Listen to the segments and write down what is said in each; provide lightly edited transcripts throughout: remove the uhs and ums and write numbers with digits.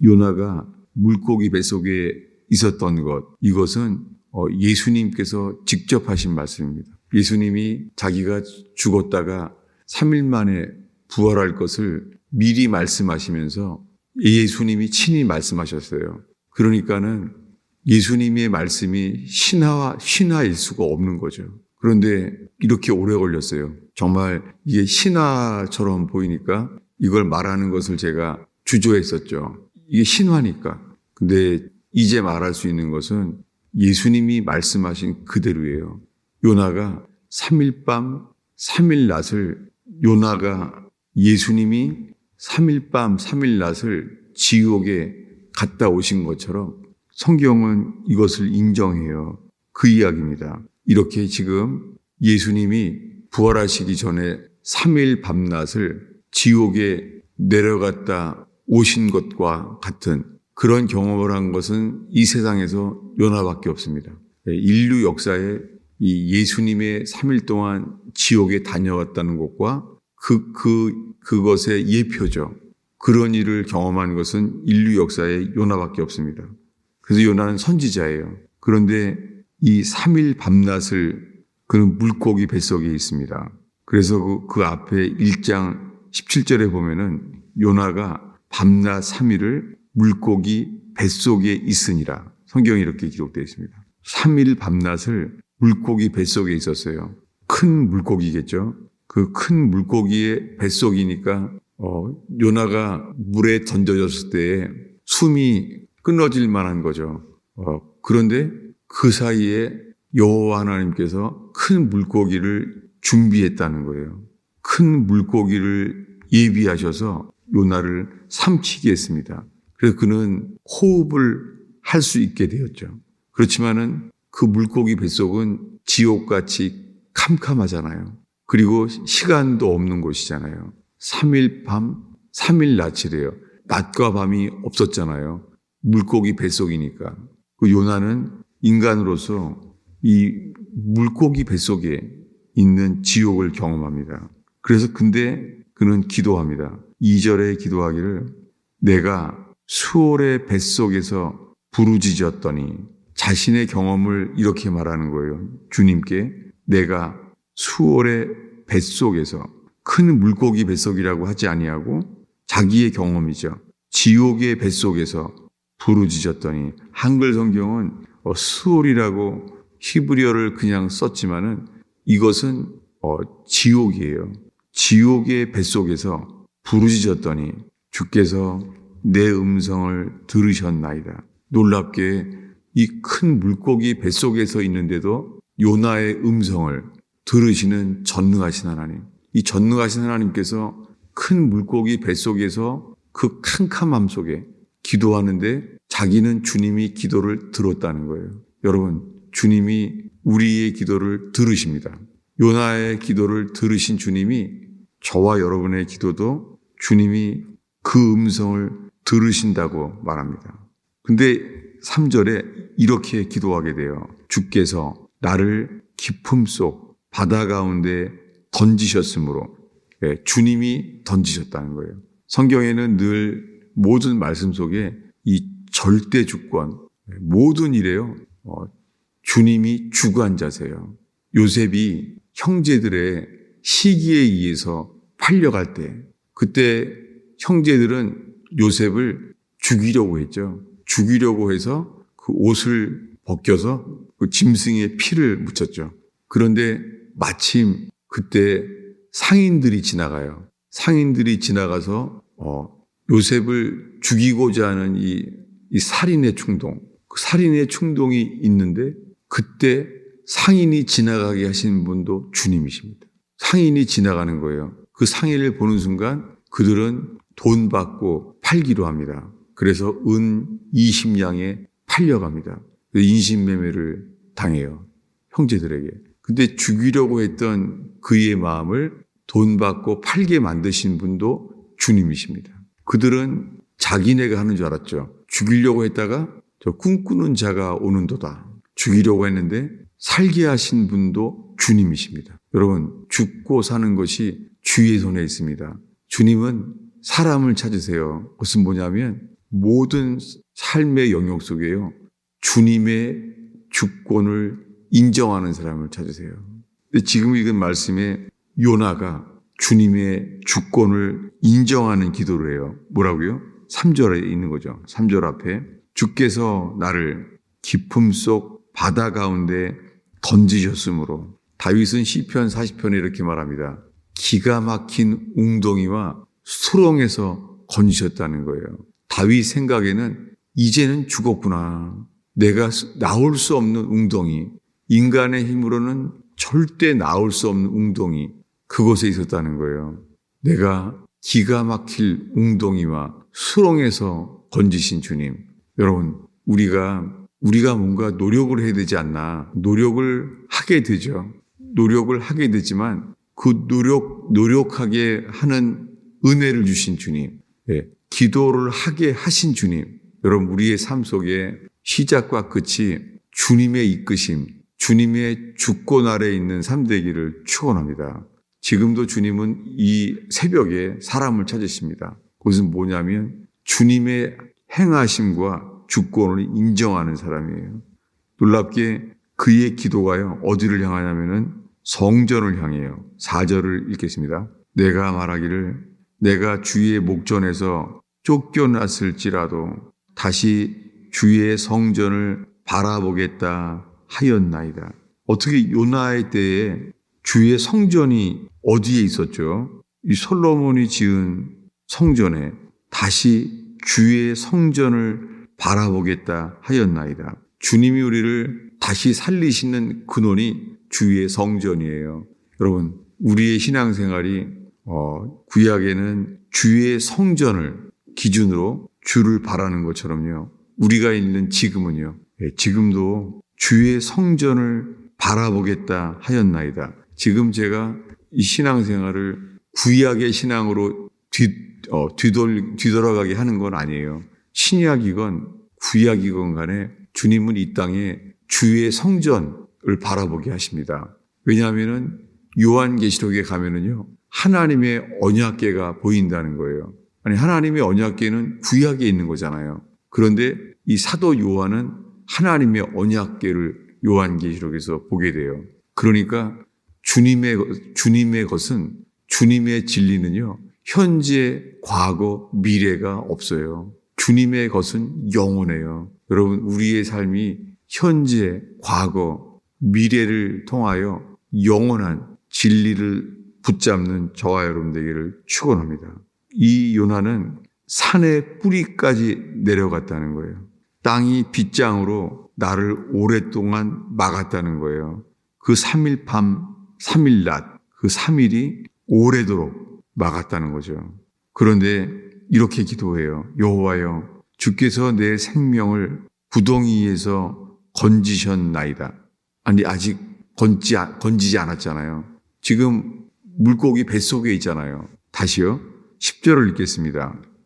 요나가 물고기 뱃속에 있었던 것, 이것은 예수님께서 직접 하신 말씀입니다. 예수님이 자기가 죽었다가 3일 만에 부활할 것을 미리 말씀하시면서 예수님이 친히 말씀하셨어요. 그러니까는 예수님의 말씀이 신화일 수가 없는 거죠. 그런데 이렇게 오래 걸렸어요. 정말 이게 신화처럼 보이니까 이걸 말하는 것을 제가 주저했었죠. 이게 신화니까. 근데 이제 말할 수 있는 것은 예수님이 말씀하신 그대로예요. 요나가 3일 밤 3일 낮을 요나가 예수님이 3일 밤 3일 낮을 지옥에 갔다 오신 것처럼 성경은 이것을 인정해요. 그 이야기입니다. 이렇게 지금 예수님이 부활하시기 전에 3일 밤낮을 지옥에 내려갔다 오신 것과 같은 그런 경험을 한 것은 이 세상에서 요나밖에 없습니다. 인류 역사에 이 예수님의 3일 동안 지옥에 다녀왔다는 것과 그것의 예표죠. 그런 일을 경험한 것은 인류 역사에 요나밖에 없습니다. 그래서 요나는 선지자예요. 그런데 이 3일 밤낮을 그는 물고기 뱃속에 있습니다. 그래서 그 앞에 1장 17절에 보면은 요나가 밤낮 3일을 물고기 뱃속에 있으니라. 성경이 이렇게 기록되어 있습니다. 3일 밤낮을 물고기 뱃속에 있었어요. 큰 물고기겠죠. 그 큰 물고기의 뱃속이니까 요나가 물에 던져졌을 때 숨이 끊어질 만한 거죠. 그런데 그 사이에 여호와 하나님께서 큰 물고기를 준비했다는 거예요. 큰 물고기를 예비하셔서 요나를 삼키게 했습니다. 그래서 그는 호흡을 할 수 있게 되었죠. 그렇지만은 그 물고기 뱃속은 지옥같이 캄캄하잖아요. 그리고 시간도 없는 곳이잖아요. 3일 밤, 3일 낮이래요. 낮과 밤이 없었잖아요. 물고기 뱃속이니까. 그 요나는 인간으로서 이 물고기 뱃속에 있는 지옥을 경험합니다. 그래서 근데 그는 기도합니다. 2절에 기도하기를 내가 수월의 뱃속에서 부르짖었더니 자신의 경험을 이렇게 말하는 거예요. 주님께 내가 수월의 뱃속에서 큰 물고기 뱃속이라고 하지 아니하고 자기의 경험이죠. 지옥의 뱃속에서 부르짖었더니 한글 성경은 수월이라고 히브리어를 그냥 썼지만은 이것은 지옥이에요. 지옥의 뱃속에서 부르짖었더니 주께서 내 음성을 들으셨나이다. 놀랍게 이 큰 물고기 뱃속에서 있는데도 요나의 음성을 들으시는 전능하신 하나님. 이 전능하신 하나님께서 큰 물고기 뱃속에서 그 캄캄함 속에 기도하는데 자기는 주님이 기도를 들었다는 거예요. 여러분, 주님이 우리의 기도를 들으십니다. 요나의 기도를 들으신 주님이 저와 여러분의 기도도 주님이 그 음성을 들으신다고 말합니다. 근데 3절에 이렇게 기도하게 돼요. 주께서 나를 깊음 속 바다 가운데 던지셨으므로 주님이 던지셨다는 거예요. 성경에는 늘 모든 말씀 속에 이 절대 주권, 모든 일에요. 주님이 주관자세요. 요셉이 형제들의 시기에 의해서 팔려갈 때 그때 형제들은 요셉을 죽이려고 했죠. 죽이려고 해서 그 옷을 벗겨서 그 짐승의 피를 묻혔죠. 그런데 마침 그때 상인들이 지나가요. 상인들이 지나가서 요셉을 죽이고자 하는 이 살인의 충동, 그 살인의 충동이 있는데 그때 상인이 지나가게 하신 분도 주님이십니다. 상인이 지나가는 거예요. 그 상인을 보는 순간 그들은 돈 받고 팔기로 합니다. 그래서 은 20냥에 팔려갑니다. 인신매매를 당해요. 형제들에게. 근데 죽이려고 했던 그의 마음을 돈 받고 팔게 만드신 분도 주님이십니다. 그들은 자기네가 하는 줄 알았죠. 죽이려고 했다가 저 꿈꾸는 자가 오는도다. 죽이려고 했는데 살게 하신 분도 주님이십니다. 여러분, 죽고 사는 것이 주의 손에 있습니다. 주님은 사람을 찾으세요. 그것은 뭐냐면 모든 삶의 영역 속에요. 주님의 주권을 인정하는 사람을 찾으세요. 근데 지금 읽은 말씀에 요나가 주님의 주권을 인정하는 기도를 해요. 뭐라고요? 3절에 있는 거죠. 3절 앞에 주께서 나를 깊음 속 바다 가운데 던지셨으므로. 다윗은 시편 40편에 이렇게 말합니다. 기가 막힌 웅덩이와 수렁에서 건지셨다는 거예요. 다윗 생각에는 이제는 죽었구나. 내가 나올 수 없는 웅덩이, 인간의 힘으로는 절대 나올 수 없는 웅덩이, 그곳에 있었다는 거예요. 내가 기가 막힐 웅덩이와 수렁에서 건지신 주님. 여러분, 우리가 뭔가 노력을 해야 되지 않나. 노력을 하게 되죠. 노력을 하게 되지만 그 노력하게 하는 은혜를 주신 주님. 기도를 하게 하신 주님. 여러분, 우리의 삶 속에 시작과 끝이 주님의 이끄심, 주님의 주권 아래에 있는 삶 되기를 축원합니다. 지금도 주님은 이 새벽에 사람을 찾으십니다. 그것은 뭐냐면 주님의 행하심과 주권을 인정하는 사람이에요. 놀랍게 그의 기도가요, 어디를 향하냐면은 성전을 향해요. 4절을 읽겠습니다. 내가 말하기를 내가 주의 목전에서 쫓겨났을지라도 다시 주의 성전을 바라보겠다 하였나이다. 어떻게 요나의 때에 주의 성전이 어디에 있었죠? 이 솔로몬이 지은 성전에 다시 주의 성전을 바라보겠다 하였나이다. 주님이 우리를 다시 살리시는 근원이 주의 성전이에요. 여러분, 우리의 신앙생활이 구약에는 주의 성전을 기준으로 주를 바라는 것처럼요. 우리가 있는 지금은요. 지금도 주의 성전을 바라보겠다 하였나이다. 지금 제가 이 신앙생활을 구약의 신앙으로 뒤돌아가게 하는 건 아니에요. 신약이건 구약이건 간에 주님은 이 땅에 주의 성전을 바라보게 하십니다. 왜냐하면은 요한계시록에 가면은요, 하나님의 언약궤가 보인다는 거예요. 아니, 하나님의 언약궤는 구약에 있는 거잖아요. 그런데 이 사도 요한은 하나님의 언약궤를 요한계시록에서 보게 돼요. 그러니까 주님의 것은, 주님의 진리는요, 현재, 과거, 미래가 없어요. 주님의 것은 영원해요. 여러분, 우리의 삶이 현재, 과거, 미래를 통하여 영원한 진리를 붙잡는 저와 여러분 되기를 축원합니다. 이 요나는 산의 뿌리까지 내려갔다는 거예요. 땅이 빗장으로 나를 오랫동안 막았다는 거예요. 그 3일 밤, 3일 낮, 그 3일이 오래도록 막았다는 거죠. 그런데 이렇게 기도해요. 여호와여, 주께서 내 생명을 구덩이에서 건지셨나이다. 아니, 아직 건지지 않았잖아요. 지금 물고기 뱃속에 있잖아요. 다시요. 10절을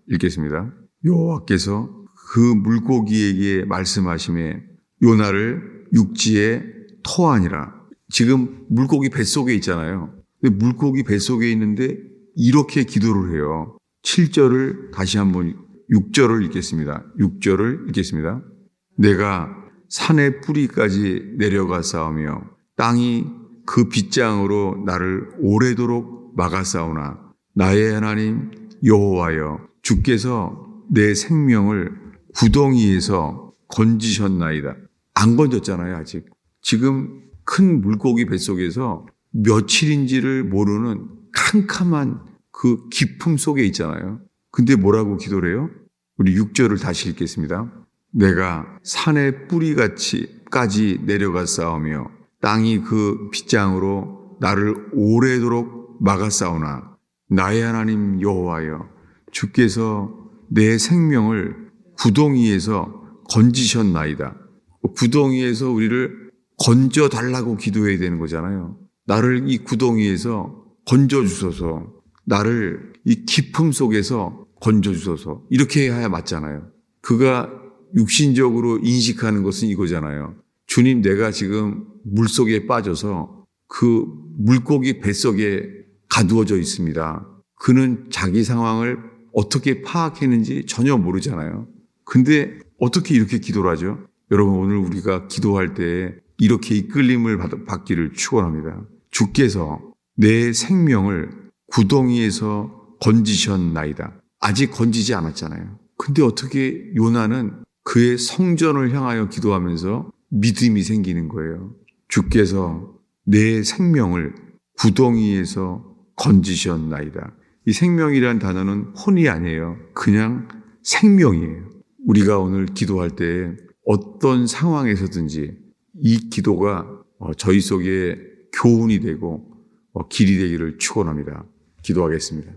읽겠습니다. 여호와께서 그 물고기에게 말씀하시매 요나를 육지에 토하니라. 지금 물고기 뱃속에 있잖아요. 근데 물고기 뱃속에 있는데 이렇게 기도를 해요. 7절을 다시 한번 6절을 읽겠습니다. 6절을 읽겠습니다. 내가 산의 뿌리까지 내려가사오며 땅이 그 빗장으로 나를 오래도록 막아싸우나 나의 하나님 여호와여, 주께서 내 생명을 구덩이에서 건지셨나이다. 안 건졌잖아요, 아직. 지금 큰 물고기 뱃속에서 며칠인지를 모르는 kamkam한 그 깊음 속에 있잖아요. 근데 뭐라고 기도를 해요? 우리 6절을 다시 읽겠습니다. 내가 산의 뿌리까지 내려가싸우며 땅이 그 빗장으로 나를 오래도록 막아싸우나 나의 하나님 여호와여, 주께서 내 생명을 구덩이에서 건지셨나이다. 구덩이에서 우리를 건져달라고 기도해야 되는 거잖아요. 나를 이 구덩이에서 건져주소서, 나를 이 깊음 속에서 건져주소서, 이렇게 해야 맞잖아요. 그가 육신적으로 인식하는 것은 이거잖아요. 주님, 내가 지금 물속에 빠져서 그 물고기 뱃속에 가두어져 있습니다. 그는 자기 상황을 어떻게 파악했는지 전혀 모르잖아요. 근데 어떻게 이렇게 기도를 하죠? 여러분, 오늘 우리가 기도할 때 이렇게 이끌림을 받기를 축원합니다. 주께서 내 생명을 구덩이에서 건지셨나이다. 아직 건지지 않았잖아요. 근데 어떻게 요나는 그의 성전을 향하여 기도하면서 믿음이 생기는 거예요. 주께서 내 생명을 구덩이에서 건지셨나이다. 이 생명이란 단어는 혼이 아니에요. 그냥 생명이에요. 우리가 오늘 기도할 때 어떤 상황에서든지 이 기도가 저희 속에 교훈이 되고 길이 되기를 축원합니다. 기도하겠습니다.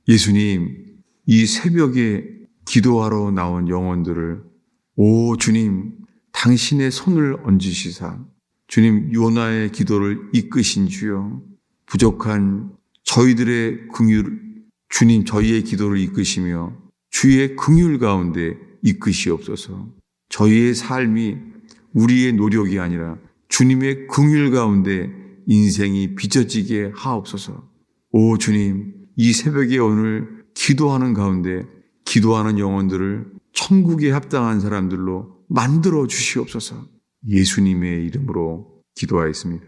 예수님, 이 새벽에 기도하러 나온 영혼들을 오 주님, 당신의 손을 얹으시사 주님, 요나의 기도를 이끄신 주여, 부족한 저희들의 긍휼, 주님 저희의 기도를 이끄시며 주의 긍휼 가운데 이끄시옵소서. 저희의 삶이 우리의 노력이 아니라 주님의 긍휼 가운데 인생이 빚어지게 하옵소서. 오 주님, 이 새벽에 오늘 기도하는 가운데 기도하는 영혼들을 천국에 합당한 사람들로 만들어 주시옵소서. 예수님의 이름으로 기도하였습니다.